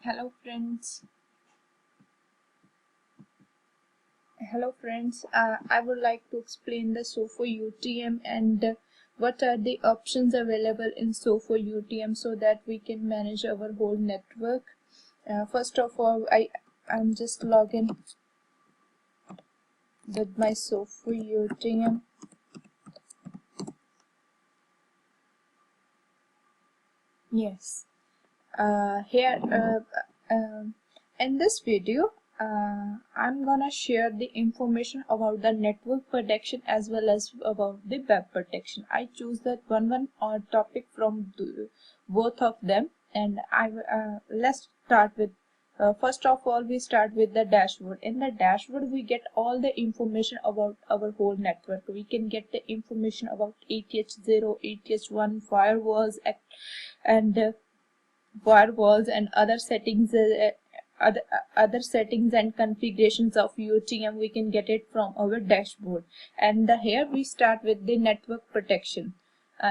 Hello friends. I would like to explain the SOFO UTM and what are the options available in SOFO UTM so that we can manage our whole network. First of all, I'm just logging with my SOFO UTM. Yes. Here in this video I'm gonna share the information about the network protection as well as about the web protection. I choose that one topic from both of them, and let's start with first of all we start with the dashboard. In the dashboard we get all the information about our whole network. We can get the information about ATH0, ATH1 firewalls and firewalls and other settings and configurations of UTM. We can get it from our dashboard. And here we start with the network protection.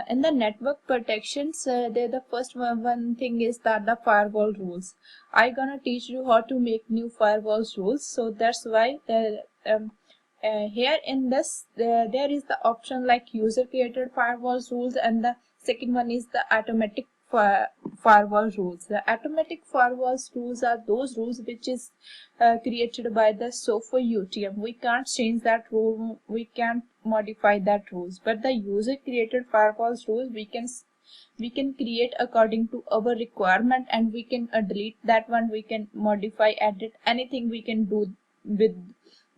In the network protections, the first one thing is that the firewall rules. I gonna teach you how to make new firewalls rules. So that's why here in this there is the option like user created firewalls rules, and the second one is the automatic firewall rules. The automatic firewalls rules are those rules which is created by the SOFO UTM. We can't change that rule, we can't modify that rules, but the user created firewalls rules we can create according to our requirement, and we can delete that one, we can modify, edit, anything we can do with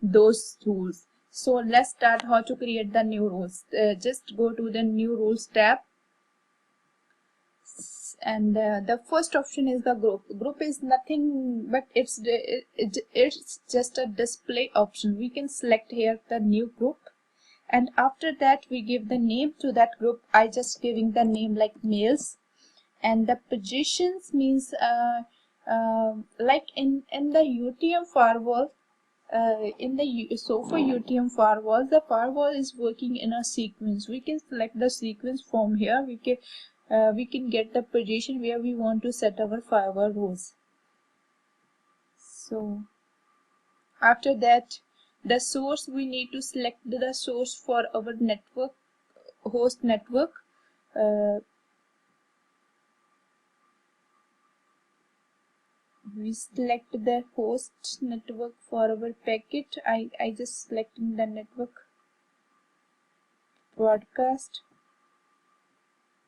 those rules. So let's start how to create the new rules. Just go to the new rules tab, and the first option is the group is nothing but it's just a display option. We can select here the new group, and after that we give the name to that group. I just giving the name like males, and the positions means like in the UTM firewall, in the SOFO UTM firewall, the firewall is working in a sequence. We can select the sequence from here. We can get the position where we want to set our firewall rules. So after that, the source, we need to select the source for our network, host network. We select the host network for our packet. I just selecting the network broadcast,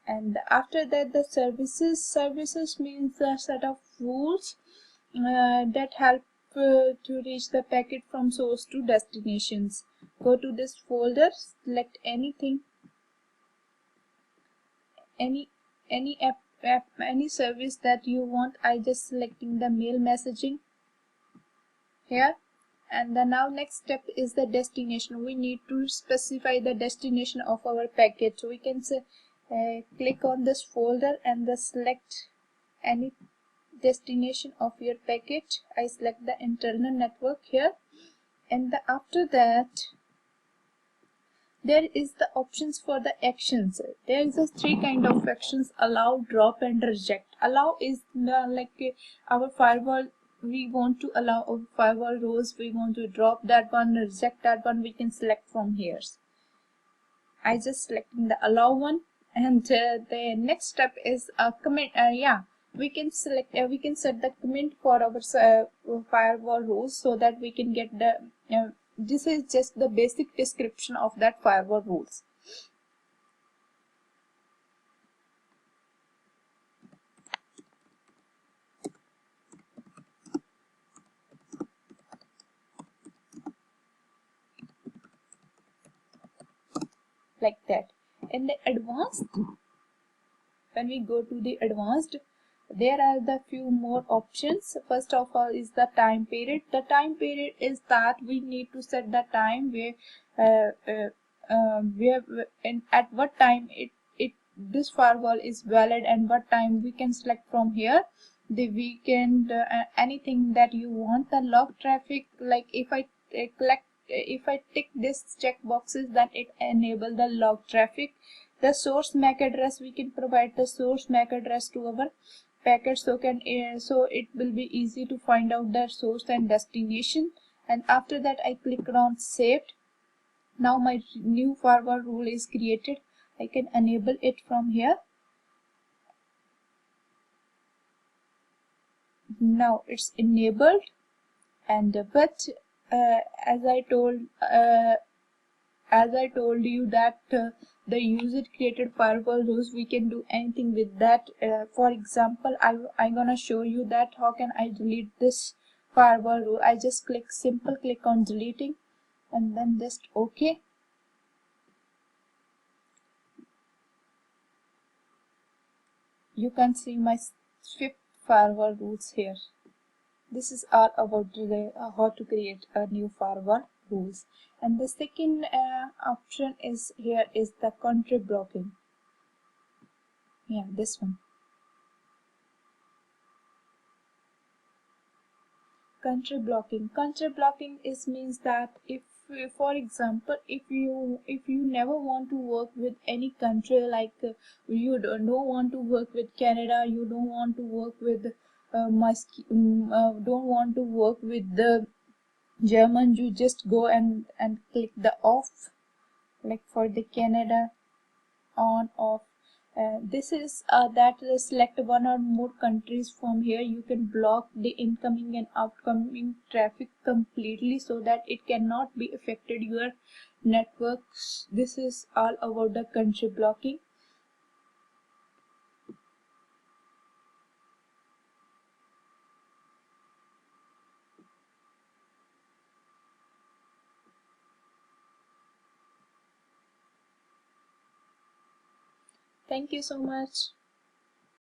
and after that the services means a set of rules that help to reach the packet from source to destinations. Go to this folder, select anything, any app, any service that you want. I just selecting the mail messaging here. And the now next step is the destination. We need to specify the destination of our packet. So we can say click on this folder and select any destination of your packet. I select the internal network here, and after that there is the options for the actions. There is a three kind of actions: allow, drop, and reject. Allow is our firewall, we want to allow our firewall rules, we want to drop that one, reject that one, we can select from here. I just selecting the allow one, and the next step is a commit. We can select, we can set the commit for our firewall rules so that we can get the this is just the basic description of that firewall rules. Like that. In the advanced, when we go to the advanced, there are the few more options. First of all is the time period. The time period is that we need to set the time where and at what time it this firewall is valid, and what time we can select from here. The weekend, anything that you want. The log traffic, like if I collect, if I tick this check boxes, then it enable the log traffic. The source MAC address, we can provide the source MAC address to our packet, so it will be easy to find out the source and destination. And after that I click on saved. Now my new firewall rule is created. I can enable it from here. Now it's enabled, and but as I told you that the user created firewall rules, we can do anything with that. For example, I'm gonna show you that how can I delete this firewall rule. I just simple click on deleting and then just OK. You can see my fifth firewall rules here. This is all about how to create a new firewall rules. And the second option is here is the country blocking. Yeah, this one. Country blocking is means that if, for example, if you never want to work with any country, like you don't want to work with Canada, you don't want to work with don't want to work with the German, you just go and click the off, like for the Canada, on off. This is that select one or more countries. From here you can block the incoming and outgoing traffic completely, so that it cannot be affected your networks. This is all about the country blocking. Thank you so much.